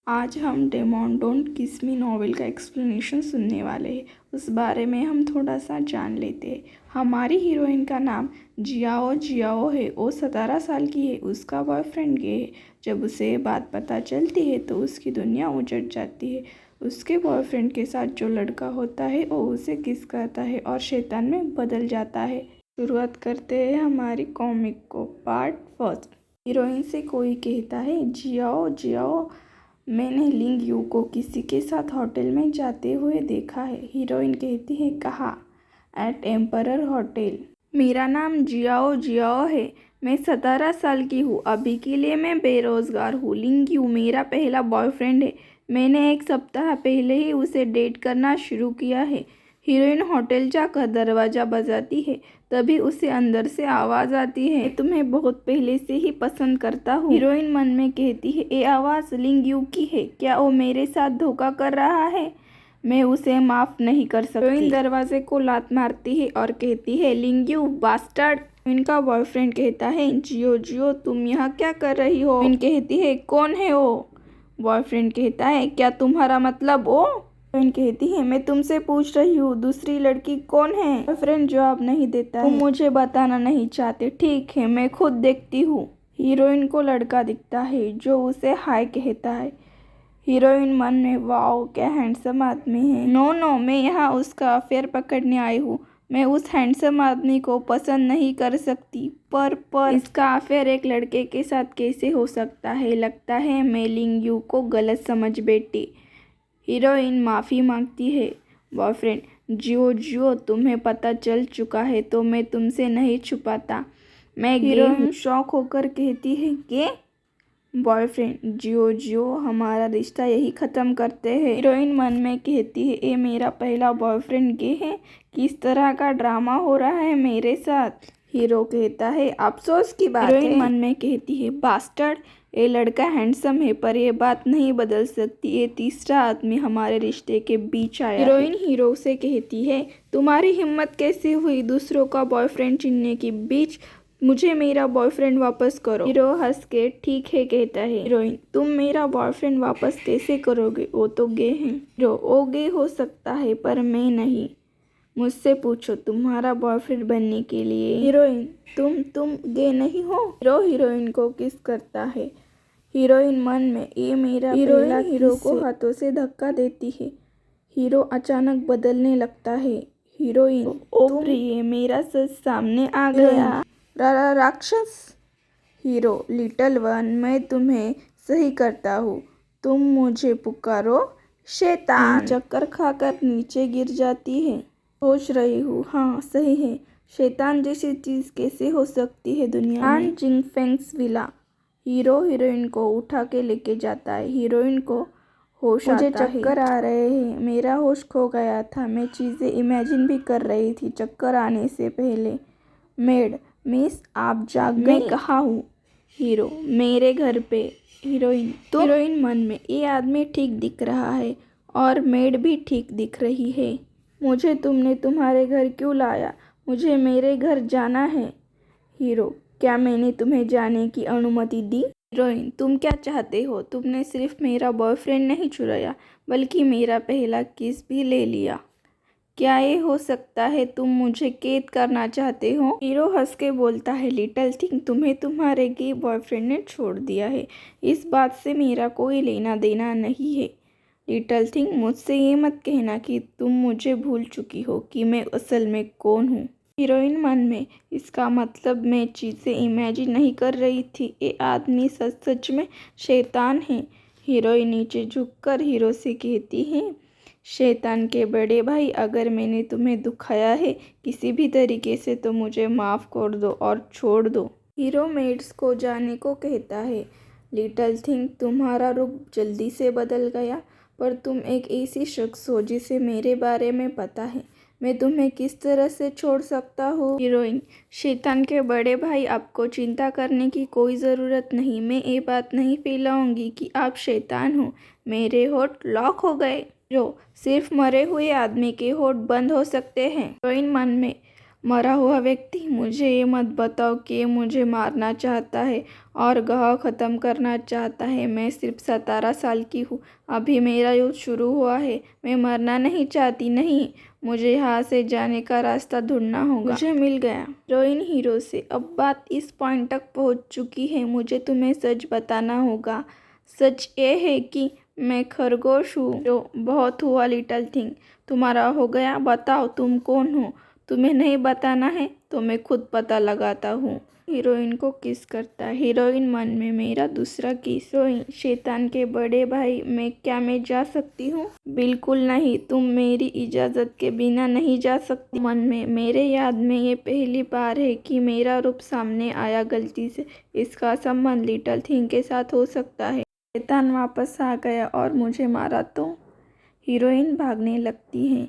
आज हम demon don't किस मी नॉवेल का एक्सप्लेनेशन सुनने वाले हैं। उस बारे में हम थोड़ा सा जान लेते हैं। हमारी हीरोइन का नाम जियाओ जियाओ है। वो 17 साल की है। उसका बॉयफ्रेंड गे है। जब उसे ये बात पता चलती है तो उसकी दुनिया उजड़ जाती है। उसके बॉयफ्रेंड के साथ जो लड़का होता है वो उसे किस करता है और शैतान में बदल जाता है। शुरुआत करते हैं हमारी कॉमिक को। Part first. हीरोइन से कोई कहता है, जियाओ जियाओ, मैंने लिंग यू को किसी के साथ होटल में जाते हुए देखा है। हीरोइन कहती है, कहाँ? At Emperor Hotel. मेरा नाम जियाओ जियाओ है। मैं 17 साल की हूँ। अभी के लिए मैं बेरोजगार हूँ। लिंग यू मेरा पहला बॉयफ्रेंड है। मैंने 1 सप्ताह पहले ही उसे डेट करना शुरू किया है। हीरोइन होटल जाकर दरवाज़ा बजाती है। तभी उसे अंदर से आवाज़ आती है, मैं तुम्हें बहुत पहले से ही पसंद करता हूँ। हीरोइन मन में कहती है, ये आवाज़ लिंग यू की है। क्या वो मेरे साथ धोखा कर रहा है? मैं उसे माफ़ नहीं कर सकती। हीरोइन दरवाजे को लात मारती है और कहती है, लिंग यू बास्टर्ड। इनका बॉयफ्रेंड कहता है, जियो जियो, तुम यहाँ क्या कर रही हो? इन कहती है, कौन है वो? बॉयफ्रेंड कहता है, क्या तुम्हारा मतलब वो? बहन कहती है, मैं तुमसे पूछ रही हूँ, दूसरी लड़की कौन है? बॉयफ्रेंड जवाब नहीं देता है। तुम मुझे बताना नहीं चाहते? ठीक है, मैं खुद देखती हूँ। हीरोइन को लड़का दिखता है जो उसे हाय कहता है। हीरोइन मन में, वाओ क्या हैंडसम आदमी है। नो नो, मैं यहाँ उसका अफेयर पकड़ने आई हूँ। मैं उस हैंडसम आदमी को पसंद नहीं कर सकती। पर इसका अफेयर एक लड़के के साथ कैसे हो सकता है? लगता है मैं लिंग यू को गलत समझ बैठी। हीरोइन माफ़ी मांगती है। बॉयफ्रेंड, जियो जियो, तुम्हें पता चल चुका है तो मैं तुमसे नहीं छुपाता। मैं हीरोइन शौक होकर कहती है, के? बॉयफ्रेंड, जियो जियो, हमारा रिश्ता यही ख़त्म करते हैं। हीरोइन मन में कहती है, ये मेरा पहला बॉयफ्रेंड गे है। किस तरह का ड्रामा हो रहा है मेरे साथ? हीरो कहता है, अफसोस की बात है। हीरोइन मन में कहती है, बास्टर्ड, ये लड़का हैंडसम है पर यह बात नहीं बदल सकती। ये तीसरा आदमी हमारे रिश्ते के बीच आया। हीरोइन हीरो से कहती है, तुम्हारी हिम्मत कैसे हुई दूसरों का बॉयफ्रेंड चुनने की? बीच मुझे मेरा बॉयफ्रेंड वापस करो। हीरो हंस के ठीक है कहता है। हीरोइन, तुम मेरा बॉयफ्रेंड वापस कैसे करोगे? वो तो गे हैं। हीरो, वो गे हो सकता है पर मैं नहीं। मुझसे पूछो तुम्हारा बॉयफ्रेंड बनने के लिए। हीरोइन, तुम गे नहीं हो? हीरो हीरोइन को किस करता है। हीरोइन मन में, ये मेरा पहला। हीरो को हाथों से धक्का देती है। हीरो अचानक बदलने लगता है। हीरोइन, ओ प्रिय, मेरा सच सामने आ गया। राक्षस। हीरो, लिटिल वन, मैं तुम्हें सही करता हूँ, तुम मुझे पुकारो शैतान। चक्कर खाकर नीचे गिर जाती है। सोच रही हूँ, हाँ सही है, शैतान जैसी चीज़ कैसे हो सकती है दुनिया में? जिंग फेंग्स विला। हीरो हीरोइन को उठा के लेके जाता है। हीरोइन को होश आता है। मुझे चक्कर आ रहे हैं, मेरा होश खो गया था, मैं चीज़ें इमेजिन भी कर रही थी चक्कर आने से पहले। मेड, मिस आप जाग गई? मैं कहाँ हूँ? हीरो, मेरे घर पे। हीरोइन, तो हीरोइन मन में, ये आदमी ठीक दिख रहा है और मेड भी ठीक दिख रही है। मुझे तुमने तुम्हारे घर क्यों लाया? मुझे मेरे घर जाना है। हीरो, क्या मैंने तुम्हें जाने की अनुमति दी? हीरोइन, तुम क्या चाहते हो? तुमने सिर्फ मेरा बॉयफ्रेंड नहीं चुराया बल्कि मेरा पहला किस भी ले लिया। क्या ये हो सकता है? तुम मुझे कैद करना चाहते हो? हीरो हंस के बोलता है, लिटिल थिंग, तुम्हें तुम्हारे गे बॉयफ्रेंड ने छोड़ दिया है। इस बात से मेरा कोई लेना देना नहीं है। लिटिल थिंग, मुझसे ये मत कहना कि तुम मुझे भूल चुकी हो कि मैं असल में कौन हूँ। हीरोइन मन में, इसका मतलब मैं चीज़ें इमेजिन नहीं कर रही थी, ये आदमी सच सच में शैतान है। हीरोइन नीचे झुककर हीरो से कहती है, शैतान के बड़े भाई, अगर मैंने तुम्हें दुखाया है किसी भी तरीके से तो मुझे माफ़ कर दो और छोड़ दो। हीरो मेड्स को जाने को कहता है। लिटिल थिंग, तुम्हारा रूप जल्दी से बदल गया, पर तुम एक ऐसी शख्स हो जिसे मेरे बारे में पता है। मैं तुम्हें किस तरह से छोड़ सकता हूँ? हीरोइन, शैतान के बड़े भाई, आपको चिंता करने की कोई ज़रूरत नहीं। मैं ये बात नहीं फैलाऊंगी कि आप शैतान हो। मेरे होठ लॉक हो गए। हीरो, सिर्फ मरे हुए आदमी के होठ बंद हो सकते हैं। हीरोइन मन में, मरा हुआ व्यक्ति, मुझे ये मत बताओ कि ये मुझे मारना चाहता है और गाँव ख़त्म करना चाहता है। मैं सिर्फ 17 साल की हूँ, अभी मेरा युद्ध शुरू हुआ है। मैं मरना नहीं चाहती, नहीं, मुझे यहाँ से जाने का रास्ता ढूंढना होगा। मुझे मिल गया हीरोइन हीरो से। अब बात इस पॉइंट तक पहुँच चुकी है, मुझे तुम्हें सच बताना होगा। सच ये है कि मैं खरगोश हूँ। जो बहुत हुआ लिटिल थिंग, तुम्हारा हो गया। बताओ तुम कौन हो। तुम्हें नहीं बताना है तो मैं खुद पता लगाता हूँ। हीरोइन को किस करता है। हीरोइन मन में, मेरा दूसरा किस। हीरोइन, शैतान के बड़े भाई, मैं जा सकती हूँ? बिल्कुल नहीं, तुम मेरी इजाज़त के बिना नहीं जा सकती। मन में, मेरे याद में ये पहली बार है कि मेरा रूप सामने आया गलती से। इसका संबंध लिटिल थिंग के साथ हो सकता है। शैतान वापस आ गया और मुझे मारा तो? हीरोइन भागने लगती है।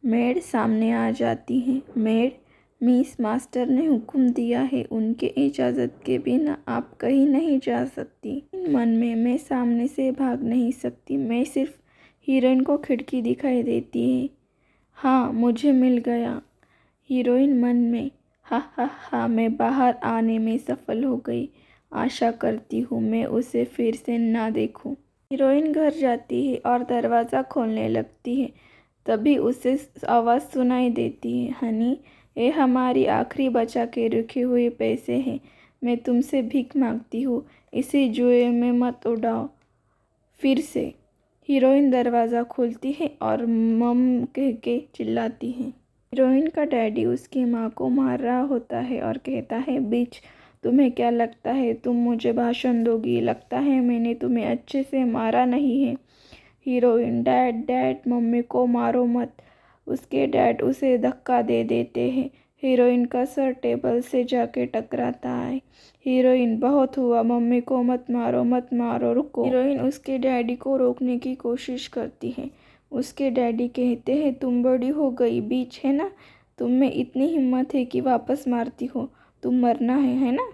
मेड सामने आ जाती है। मेड, मिस मास्टर ने हुक्म दिया है, उनके इजाज़त के बिना आप कहीं नहीं जा सकती। मन में, मैं सामने से भाग नहीं सकती। मैं सिर्फ हीरोइन को खिड़की दिखाई देती है। हाँ, मुझे मिल गया। हीरोइन मन में, हा हा हा, मैं बाहर आने में सफल हो गई। आशा करती हूँ मैं उसे फिर से ना देखूँ। हीरोइन घर जाती है और दरवाज़ा खोलने लगती है। तभी उसे आवाज़ सुनाई देती है, हनी, ये हमारी आखिरी बचा के रखे हुए पैसे हैं। मैं तुमसे भीख मांगती हूँ, इसे जुए में मत उड़ाओ। फिर से हीरोइन दरवाज़ा खोलती है और मम कह के चिल्लाती है। हीरोइन का डैडी उसकी माँ को मार रहा होता है और कहता है, बिच, तुम्हें क्या लगता है तुम मुझे भाषण दोगी? लगता है मैंने तुम्हें अच्छे से मारा नहीं है। हीरोइन, डैड डैड, मम्मी को मारो मत। उसके डैड उसे धक्का दे देते हैं। हीरोइन का सर टेबल से जाके टकराता है। हीरोइन, बहुत हुआ, मम्मी को मत मारो, मत मारो, रुको। हीरोइन उसके डैडी को रोकने की कोशिश करती है। उसके डैडी कहते हैं, तुम बड़ी हो गई, बीच है ना, तुम में इतनी हिम्मत है कि वापस मारती हो, तुम मरना है ना?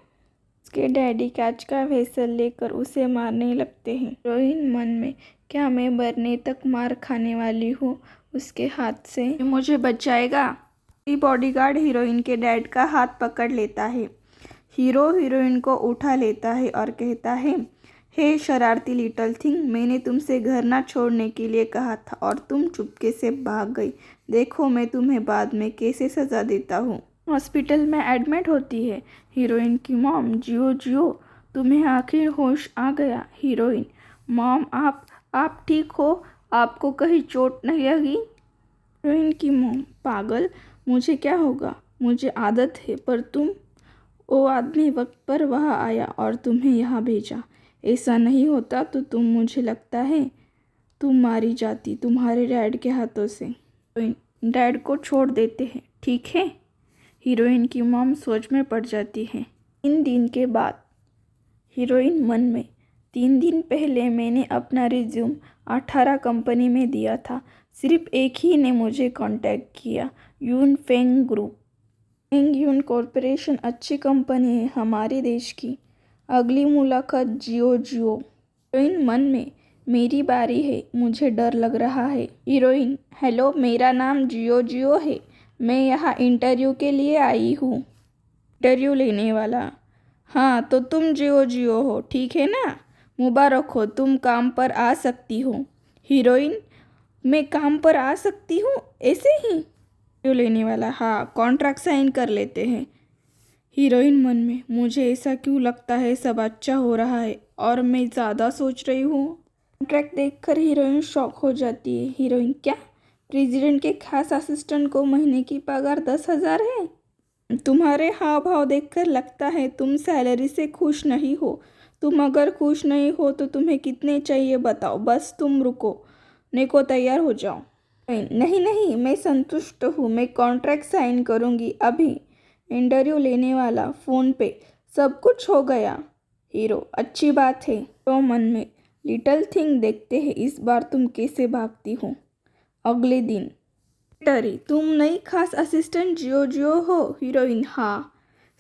उसके डैडी कांच का वेसल लेकर उसे मारने लगते हैं। हीरोइन मन में, क्या मैं मरने तक मार खाने वाली हूँ उसके हाथ से? मुझे बचाएगा? बॉडीगार्ड हीरोइन के डैड का हाथ पकड़ लेता है। हीरो हीरोइन को उठा लेता है और कहता है, हे शरारती लिटिल थिंग, मैंने तुमसे घर ना छोड़ने के लिए कहा था और तुम चुपके से भाग गई। देखो मैं तुम्हें बाद में कैसे सज़ा देता हूँ। हॉस्पिटल में एडमिट होती है। हीरोइन की मॉम, जियो जियो, तुम्हें आखिर होश आ गया। हीरोइन, मॉम, आप ठीक हो? आपको कहीं चोट नहीं लगी? हीरोइन की मॉम, पागल, मुझे क्या होगा, मुझे आदत है। पर तुम, वो आदमी वक्त पर वहाँ आया और तुम्हें यहाँ भेजा। ऐसा नहीं होता तो मुझे लगता है तुम मारी जाती तुम्हारे डैड के हाथों से। हीरोइन, डैड को छोड़ देते हैं, ठीक है? हीरोइन की मॉम सोच में पड़ जाती है। 3 दिन के बाद। हीरोइन मन में, 3 दिन पहले मैंने अपना रिज्यूम 18 कंपनी में दिया था, सिर्फ एक ही ने मुझे कांटेक्ट किया, यून फेंग ग्रुप। फेंग यून कॉरपोरेशन अच्छी कंपनी है हमारे देश की। अगली मुलाकात जियो जियो। हीरोइन मन में, मेरी बारी है, मुझे डर लग रहा है। हीरोइन, हेलो, मेरा नाम जियो जियो है, मैं यहाँ इंटरव्यू के लिए आई हूँ। इंटरव्यू लेने वाला, हाँ तो तुम जियो जियो हो, ठीक है ना? मुबारक हो, तुम काम पर आ सकती हो। हीरोइन, मैं काम पर आ सकती हूँ ऐसे ही? इंटरव्यू लेने वाला, हाँ, कॉन्ट्रैक्ट साइन कर लेते हैं। हीरोइन मन में, मुझे ऐसा क्यों लगता है सब अच्छा हो रहा है और मैं ज़्यादा सोच रही हूँ। कॉन्ट्रैक्ट देखकर हीरोइन शॉक हो जाती है। हीरोइन, क्या प्रेसिडेंट के खास असिस्टेंट को महीने की पगार 10,000 है? तुम्हारे हाव भाव देखकर लगता है तुम सैलरी से खुश नहीं हो। तुम अगर खुश नहीं हो तो तुम्हें कितने चाहिए बताओ, बस तुम रुको ने को तैयार हो जाओ। नहीं नहीं, मैं संतुष्ट हूँ, मैं कॉन्ट्रैक्ट साइन करूँगी अभी। इंटरव्यू लेने वाला, फ़ोन पे, सब कुछ हो गया। हीरो, अच्छी बात है। तो मन में, लिटिल थिंग, देखते हैं इस बार तुम कैसे भागती हो। अगले दिन। सेक्रेटरी, तुम नई खास असिस्टेंट जियो जियो हो? हीरोइन, हाँ।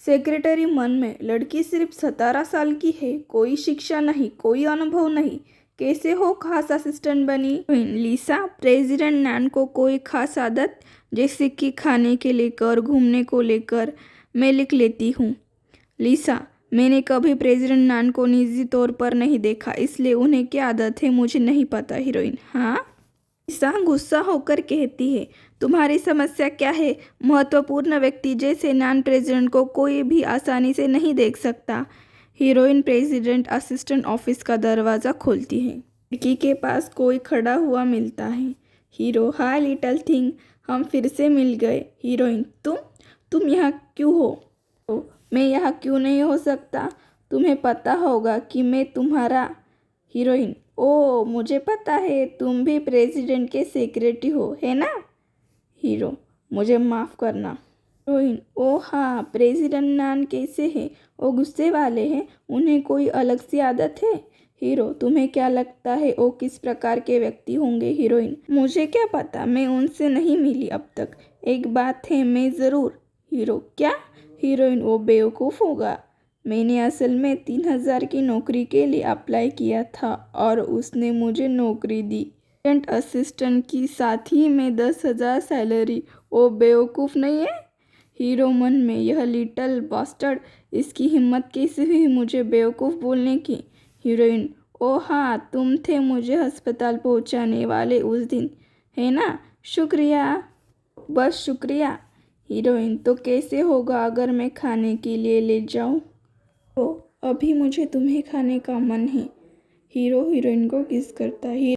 सेक्रेटरी मन में, लड़की सिर्फ 17 साल की है, कोई शिक्षा नहीं, कोई अनुभव नहीं, कैसे हो खास असिस्टेंट बनी? हीरोइन, लिसा, प्रेसिडेंट नान को कोई खास आदत, जैसे कि खाने के लेकर, घूमने को लेकर, मैं लिख लेती हूँ। लिसा, मैंने कभी प्रेसिडेंट नान को निजी तौर पर नहीं देखा, इसलिए उन्हें क्या आदत है मुझे नहीं पता। हीरोइन, हाँ? लिसा गुस्सा होकर कहती है, तुम्हारी समस्या क्या है? महत्वपूर्ण व्यक्ति जैसे नान प्रेसिडेंट को कोई भी आसानी से नहीं देख सकता। हीरोइन प्रेसिडेंट असिस्टेंट ऑफिस का दरवाज़ा खोलती है। खिड़की के पास कोई खड़ा हुआ मिलता है। हीरो, हाय लिटिल थिंग, हम फिर से मिल गए। हीरोइन, तुम यहाँ क्यों हो? मैं यहाँ क्यों नहीं हो सकता? तुम्हें पता होगा कि मैं तुम्हारा। हीरोइन, ओ मुझे पता है, तुम भी प्रेसिडेंट के सेक्रेटरी हो, है ना? हीरो, मुझे माफ़ करना। हीरोइन, ओ हाँ, प्रेसिडेंट नान कैसे हैं? वो गुस्से वाले हैं, उन्हें कोई अलग सी आदत है? हीरो, तुम्हें क्या लगता है वो किस प्रकार के व्यक्ति होंगे? हीरोइन, मुझे क्या पता, मैं उनसे नहीं मिली अब तक। एक बात है, मैं ज़रूर। हीरो, क्या? हीरोइन, वो बेवकूफ़ होगा। मैंने असल में 3,000 की नौकरी के लिए अप्लाई किया था और उसने मुझे नौकरी दी असिस्टेंट की, साथ ही में 10,000 सैलरी। वो बेवकूफ़ नहीं है? हीरो मन में, यह लिटिल बास्टर्ड, इसकी हिम्मत कैसे हुई मुझे बेवकूफ़ बोलने की? हीरोइन, ओ हाँ, तुम थे मुझे अस्पताल पहुंचाने वाले उस दिन, है ना? शुक्रिया, बस शुक्रिया। हीरोइन, तो कैसे होगा अगर मैं खाने के लिए ले जाऊं? तो अभी मुझे तुम्हें खाने का मन है। हीरो हीरोइन को किस करता है।